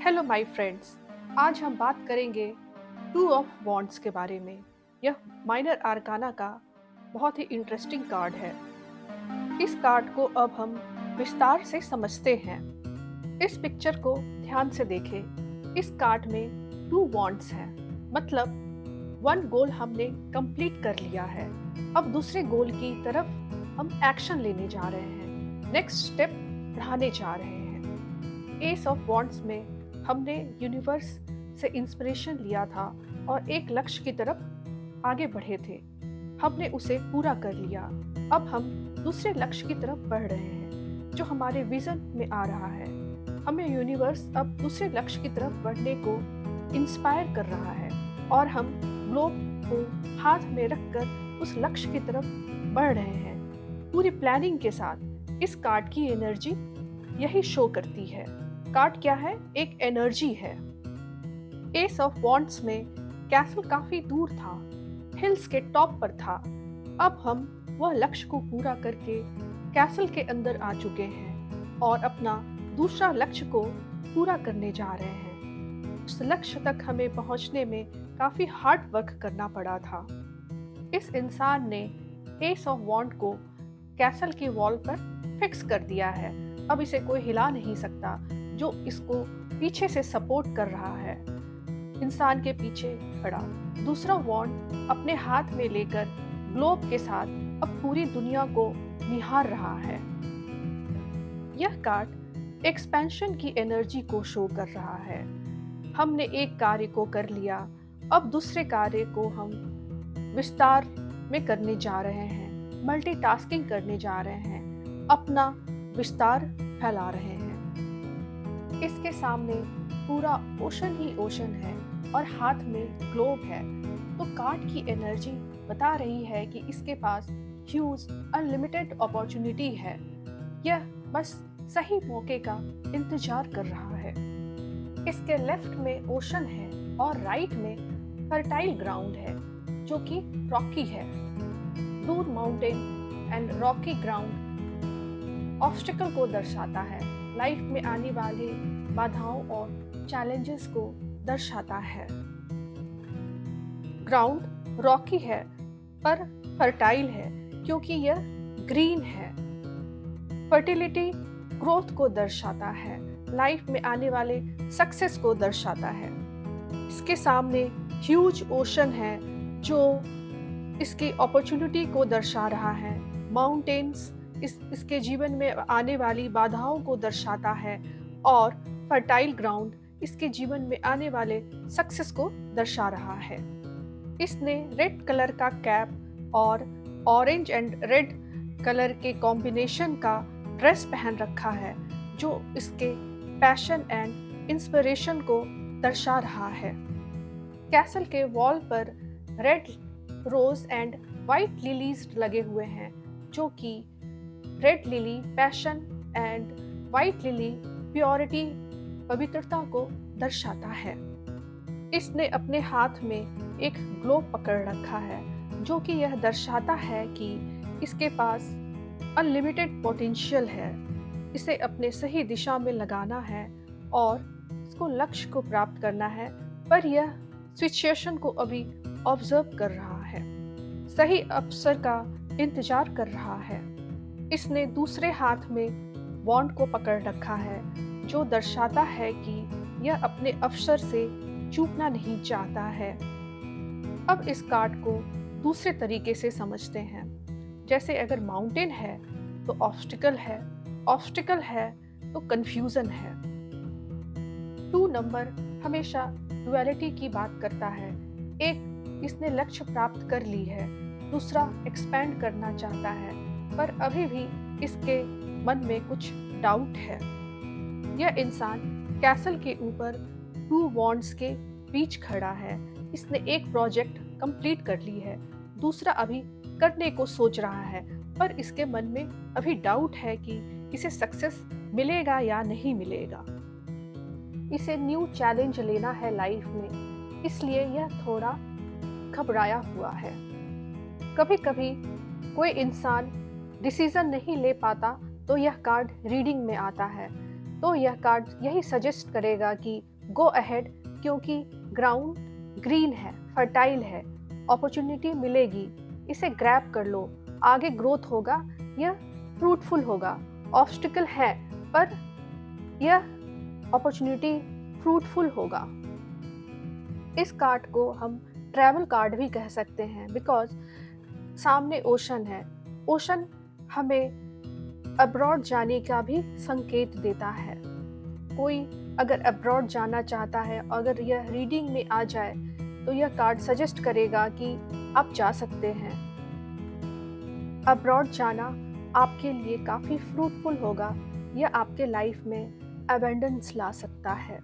Hello my friends. आज हम बात करेंगे टू ऑफ वॉन्ड्स के बारे में। यह माइनर आर्काना का बहुत ही इंटरेस्टिंग कार्ड है। इस कार्ड को अब हम विस्तार से समझते हैं। इस पिक्चर को ध्यान से देखें। इस कार्ड में टू वॉन्ड्स हैं, मतलब वन गोल हमने कंप्लीट कर लिया है। अब दूसरे गोल की तरफ हम एक्शन लेने जा रहे हैं, नेक्स्ट स्टेप बढ़ाने जा रहे हैं। एस ऑफ वॉन्ड्स में हमने यूनिवर्स से इंस्पिरेशन लिया था और एक लक्ष्य की तरफ आगे बढ़े थे। हमने उसे पूरा कर लिया। अब हम दूसरे लक्ष्य की तरफ बढ़ रहे हैं जो हमारे विजन में आ रहा है। हमें यूनिवर्स अब दूसरे लक्ष्य की तरफ बढ़ने को इंस्पायर कर रहा है और हम ग्लोब को हाथ में रखकर उस लक्ष्य की तरफ बढ़ रहे हैं पूरी प्लानिंग के साथ। इस कार्ड की एनर्जी यही शो करती है। कार्ड क्या है? एक एनर्जी है। एस ऑफ वॉन्ड्स में कैसल काफी दूर था, हिल्स के टॉप पर था। अब हम वह लक्ष्य को पूरा करके कैसल के अंदर आ चुके हैं और अपना दूसरा लक्ष्य को पूरा करने जा रहे हैं। उस लक्ष्य तक हमें पहुंचने में काफी हार्ड वर्क करना पड़ा था। इस इंसान ने एस ऑफ वॉन्ड को कैसल की वॉल पर फिक्स कर दिया है। अब इसे कोई हिला नहीं सकता। जो इसको पीछे से सपोर्ट कर रहा है, इंसान के पीछे खड़ा, दूसरा वॉन्ड अपने हाथ में लेकर ग्लोब के साथ अब पूरी दुनिया को निहार रहा है। यह कार्ड एक्सपेंशन की एनर्जी को शो कर रहा है। हमने एक कार्य को कर लिया, अब दूसरे कार्य को हम विस्तार में करने जा रहे हैं, मल्टीटास्किंग करने जा रहे हैं, अपना विस्तार फैला रहे हैं। इसके सामने पूरा ओशन ही ओशन है और हाथ में ग्लोब है। तो कार्ड की एनर्जी बता रही है कि इसके पास ह्यूज अनलिमिटेड अपॉर्चुनिटी है। यह बस सही मौके का इंतजार कर रहा है। इसके लेफ्ट में ओशन है और राइट में फर्टाइल ग्राउंड है जो कि रॉकी है। दूर mountain and Rocky ground obstacle को दर्शाता है, लाइफ में आने वाले बाधाओं और चैलेंजेस को दर्शाता है। ग्राउंड रॉकी है पर फर्टाइल है क्योंकि यह ग्रीन है। फर्टिलिटी ग्रोथ को दर्शाता है, लाइफ में आने वाले सक्सेस को दर्शाता है। इसके सामने ह्यूज ओशन है जो इसकी अपॉर्चुनिटी को दर्शा रहा है। माउंटेन्स इसके जीवन में आने वाली बाधाओं को दर्शाता है और फर्टाइल ग्राउंड इसके जीवन में आने वाले सक्सेस को दर्शा रहा है। इसने रेड कलर का कैप और ऑरेंज एंड रेड कलर के कॉम्बिनेशन का ड्रेस पहन रखा है जो इसके पैशन एंड इंस्पिरेशन को दर्शा रहा है। कैसल के वॉल पर red rose and white lilies लगे हुए हैं जो कि red lily passion and white lily purity पवित्रता को दर्शाता है। इसने अपने हाथ में एक ग्लोब पकड़ रखा है जो कि यह दर्शाता है कि इसके पास अनलिमिटेड पोटेंशियल है। इसे अपने सही दिशा में लगाना है और इसको लक्ष्य को प्राप्त करना है, पर यह सिचुएशन को अभी ऑब्जर्व कर रहा है, सही अवसर का इंतजार कर रहा है। इसने दूसरे हाथ में वॉन्ड को पकड़ रखा है जो दर्शाता है कि यह अपने अवसर से चूकना नहीं चाहता है। अब इस कार्ड को दूसरे तरीके से समझते हैं। जैसे अगर माउंटेन है तो ऑब्स्टिकल है, ऑब्स्टिकल है तो कंफ्यूजन है। 2 नंबर हमेशा डुअलिटी की बात करता है। एक इसने लक्ष्य प्राप्त कर ली है, दूसरा एक्सपैंड करना चाहता है, पर अभी भी इसके मन में कुछ डाउट है। यह इंसान कैसल के ऊपर 2 वॉन्ड्स के बीच खड़ा है। इसने एक प्रोजेक्ट कंप्लीट कर ली है, दूसरा अभी करने को सोच रहा है, पर इसके मन में अभी डाउट है कि इसे सक्सेस मिलेगा या नहीं मिलेगा। इसे न्यू चैलेंज लेना है लाइफ में, इसलिए यह थोड़ा घबराया हुआ है। कभी कभी कोई इंसान डिसीजन नहीं ले पाता तो यह कार्ड रीडिंग में आता है। तो यह कार्ड यही सजेस्ट करेगा कि गो अहेड, क्योंकि ग्राउंड ग्रीन है, फर्टाइल है, अपॉर्चुनिटी मिलेगी, इसे ग्रैब कर लो, आगे ग्रोथ होगा, यह फ्रूटफुल होगा। ऑब्स्टिकल है पर यह अपॉर्चुनिटी फ्रूटफुल होगा। इस कार्ड को हम ट्रैवल कार्ड भी कह सकते हैं, बिकॉज सामने ओशन है। ओशन हमें अब्रॉड जाने का भी संकेत देता है। कोई अगर अब्रॉड जाना चाहता है, अगर यह रीडिंग में आ जाए तो यह कार्ड सजेस्ट करेगा कि आप जा सकते हैं। अब्रॉड जाना आपके लिए काफ़ी फ्रूटफुल होगा। यह आपके लाइफ में अबेंडेंस ला सकता है।